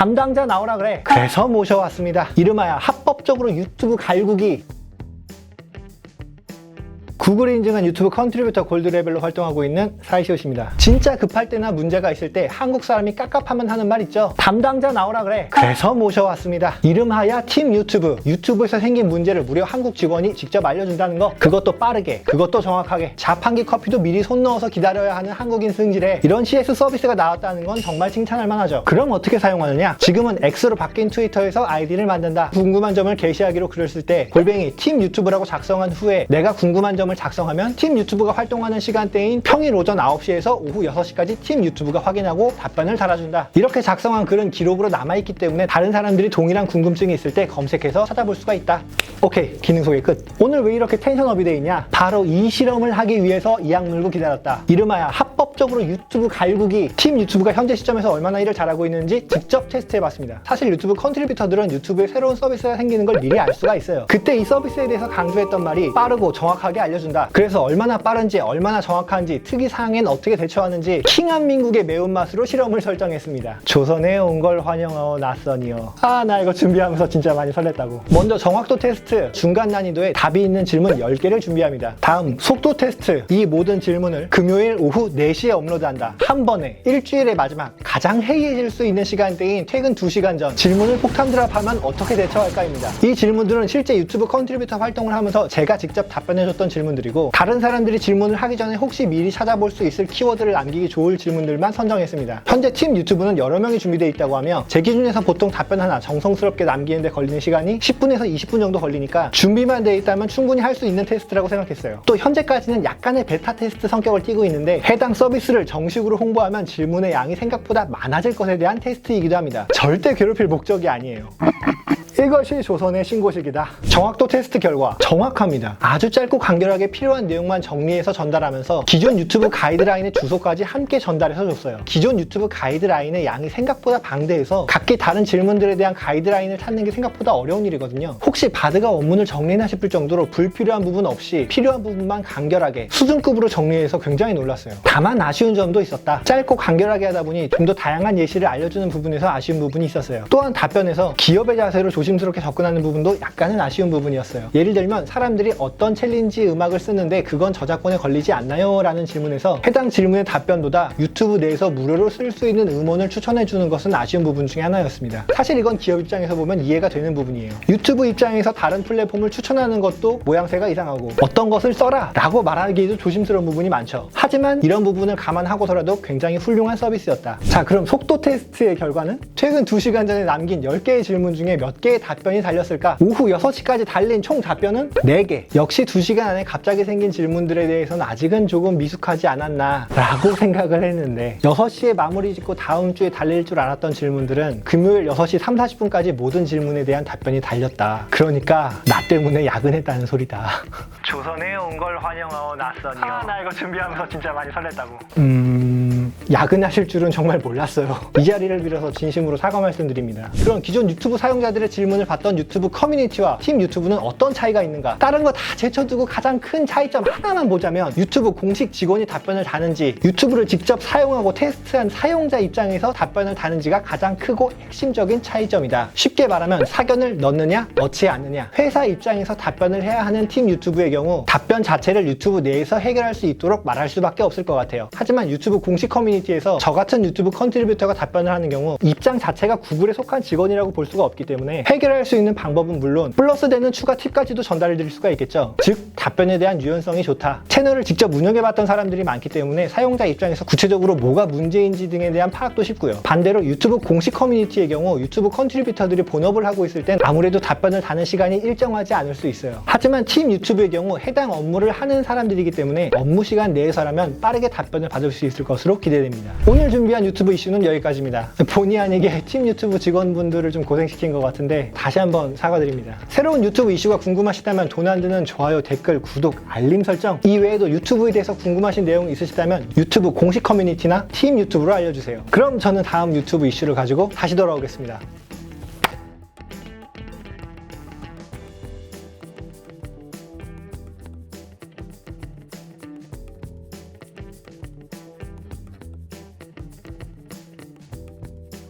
담당자 나오라 그래. 그래서 모셔왔습니다. 이름하여 합법적으로 유튜브 갈구기. 구글이 인증한 유튜브 컨트리뷰터 골드 레벨로 활동하고 있는 사이시옷입니다. 진짜 급할 때나 문제가 있을 때 한국 사람이 깝깝하면 하는 말 있죠. 담당자 나오라 그래. 그래서 모셔왔습니다. 이름하여 팀 유튜브. 유튜브에서 생긴 문제를 무려 한국 직원이 직접 알려준다는 거. 그것도 빠르게, 그것도 정확하게. 자판기 커피도 미리 손 넣어서 기다려야 하는 한국인 승질에 이런 CS 서비스가 나왔다는 건 정말 칭찬할 만하죠. 그럼 어떻게 사용하느냐? 지금은 X로 바뀐 트위터에서 아이디를 만든다. 궁금한 점을 게시하기로 글을 쓸 때 골뱅이 팀 유튜브라고 작성한 후에 내가 궁금한 점을 작성하면 팀 유튜브가 활동하는 시간대인 평일 오전 9시에서 오후 6시까지 팀 유튜브가 확인하고 답변을 달아준다. 이렇게 작성한 글은 기록으로 남아있기 때문에 다른 사람들이 동일한 궁금증이 있을 때 검색해서 찾아볼 수가 있다. 오케이, 기능 소개 끝. 오늘 왜 이렇게 텐션업이 돼 있냐? 바로 이 실험을 하기 위해서 이 악물고 기다렸다. 이름하여 합법적으로 유튜브 갈구기. 팀 유튜브가 현재 시점에서 얼마나 일을 잘하고 있는지 직접 테스트해봤습니다. 사실 유튜브 컨트리뷰터들은 유튜브에 새로운 서비스가 생기는 걸 미리 알 수가 있어요. 그때 이 서비스에 대해서 강조했던 말이 빠르고 정확하게 알려준다. 그래서 얼마나 빠른지 얼마나 정확한지 특이사항엔 어떻게 대처하는지 킹한민국의 매운맛으로 실험을 설정했습니다. 조선에 온 걸 환영하오 낯선이여. 나 이거 준비하면서 진짜 많이 설렜다고. 먼저 정확도 테스트, 중간 난이도에 답이 있는 질문 10개를 준비합니다. 다음 속도 테스트. 이 모든 질문을 금요일 오후 4시에 업로드한다. 한 번에 일주일의 마지막 가장 해이해질 수 있는 시간대인 퇴근 2시간 전 질문을 폭탄 드랍하면 어떻게 대처할까입니다. 이 질문들은 실제 유튜브 컨트리뷰터 활동을 하면서 제가 직접 답변해줬던 질문들이고 다른 사람들이 질문을 하기 전에 혹시 미리 찾아볼 수 있을 키워드를 남기기 좋을 질문들만 선정했습니다. 현재 팀 유튜브는 여러 명이 준비되어 있다고 하며 제 기준에서 보통 답변 하나 정성스럽게 남기는데 걸리는 시간이 10분에서 20분 정도 걸리니까 준비만 되어 있다면 충분히 할 수 있는 테스트라고 생각했어요. 또 현재까지는 약간의 베타 테스트 성격을 띠고 있는데 해당 서비스를 정식으로 홍보하면 질문의 양이 생각보다 많아질 것에 대한 테스트이기도 합니다. 절대 괴롭힐 목적이 아니에요. 이것이 조선의 신고식이다. 정확도 테스트 결과 정확합니다. 아주 짧고 간결하게 필요한 내용만 정리해서 전달하면서 기존 유튜브 가이드라인의 주소까지 함께 전달해서 줬어요. 기존 유튜브 가이드라인의 양이 생각보다 방대해서 각기 다른 질문들에 대한 가이드라인을 찾는 게 생각보다 어려운 일이거든요. 혹시 바드가 원문을 정리나 싶을 정도로 불필요한 부분 없이 필요한 부분만 간결하게 수준급으로 정리해서 굉장히 놀랐어요. 다만 아쉬운 점도 있었다. 짧고 간결하게 하다 보니 좀 더 다양한 예시를 알려주는 부분에서 아쉬운 부분이 있었어요. 또한 답변에서 기업의 자세로 조심스럽게 접근하는 부분도 약간은 아쉬운 부분이었어요. 예를 들면 사람들이 어떤 챌린지 음악을 쓰는데 그건 저작권에 걸리지 않나요? 라는 질문에서 해당 질문의 답변보다 유튜브 내에서 무료로 쓸 수 있는 음원을 추천해주는 것은 아쉬운 부분 중에 하나였습니다. 사실 이건 기업 입장에서 보면 이해가 되는 부분이에요. 유튜브 입장에서 다른 플랫폼을 추천하는 것도 모양새가 이상하고 어떤 것을 써라 라고 말하기에도 조심스러운 부분이 많죠. 하지만 이런 부분을 감안하고서라도 굉장히 훌륭한 서비스였다. 자, 그럼 속도 테스트의 결과는 퇴근 2시간 전에 남긴 10개의 질문 중에 몇 개의 답변이 달렸을까? 오후 6시까지 달린 총 답변은 4개. 역시 2시간 안에 갑자기 생긴 질문들에 대해서는 아직은 조금 미숙하지 않았나 라고 생각을 했는데 6시에 마무리 짓고 다음 주에 달릴 줄 알았던 질문들은 금요일 6시 3, 40분까지 모든 질문에 대한 답변이 달렸다. 그러니까 나 때문에 야근했다는 소리다. 조선에 온 걸 환영하오 낯선이여. 나 이거 준비하면서 진짜 많이 설렜다고. 야근하실 줄은 정말 몰랐어요. 이 자리를 빌어서 진심으로 사과 말씀드립니다. 그럼 기존 유튜브 사용자들의 질문을 받던 유튜브 커뮤니티와 팀 유튜브는 어떤 차이가 있는가? 다른 거 다 제쳐두고 가장 큰 차이점 하나만 보자면 유튜브 공식 직원이 답변을 다는지 유튜브를 직접 사용하고 테스트한 사용자 입장에서 답변을 다는지가 가장 크고 핵심적인 차이점이다. 쉽게 말하면 사견을 넣느냐 넣지 않느냐. 회사 입장에서 답변을 해야 하는 팀 유튜브의 경우 답변 자체를 유튜브 내에서 해결할 수 있도록 말할 수밖에 없을 것 같아요. 하지만 유튜브 공식 커뮤니티에서 저 같은 유튜브 컨트리뷰터가 답변을 하는 경우 입장 자체가 구글에 속한 직원이라고 볼 수가 없기 때문에 해결할 수 있는 방법은 물론 플러스 되는 추가 팁까지도 전달해 드릴 수가 있겠죠. 즉 답변에 대한 유연성이 좋다. 채널을 직접 운영해봤던 사람들이 많기 때문에 사용자 입장에서 구체적으로 뭐가 문제인지 등에 대한 파악도 쉽고요. 반대로 유튜브 공식 커뮤니티의 경우 유튜브 컨트리뷰터들이 본업을 하고 있을 땐 아무래도 답변을 다는 시간이 일정하지 않을 수 있어요. 하지만 팀 유튜브의 경우 해당 업무를 하는 사람들이기 때문에 업무 시간 내에서라면 빠르게 답변을 받을 수 있을 것으로 기대됩니다. 오늘 준비한 유튜브 이슈는 여기까지입니다. 본의 아니게 팀 유튜브 직원분들을 좀 고생시킨 것 같은데 다시 한번 사과드립니다. 새로운 유튜브 이슈가 궁금하시다면 돈 안 드는 좋아요, 댓글, 구독, 알림 설정 이외에도 유튜브에 대해서 궁금하신 내용이 있으시다면 유튜브 공식 커뮤니티나 팀 유튜브로 알려주세요. 그럼 저는 다음 유튜브 이슈를 가지고 다시 돌아오겠습니다.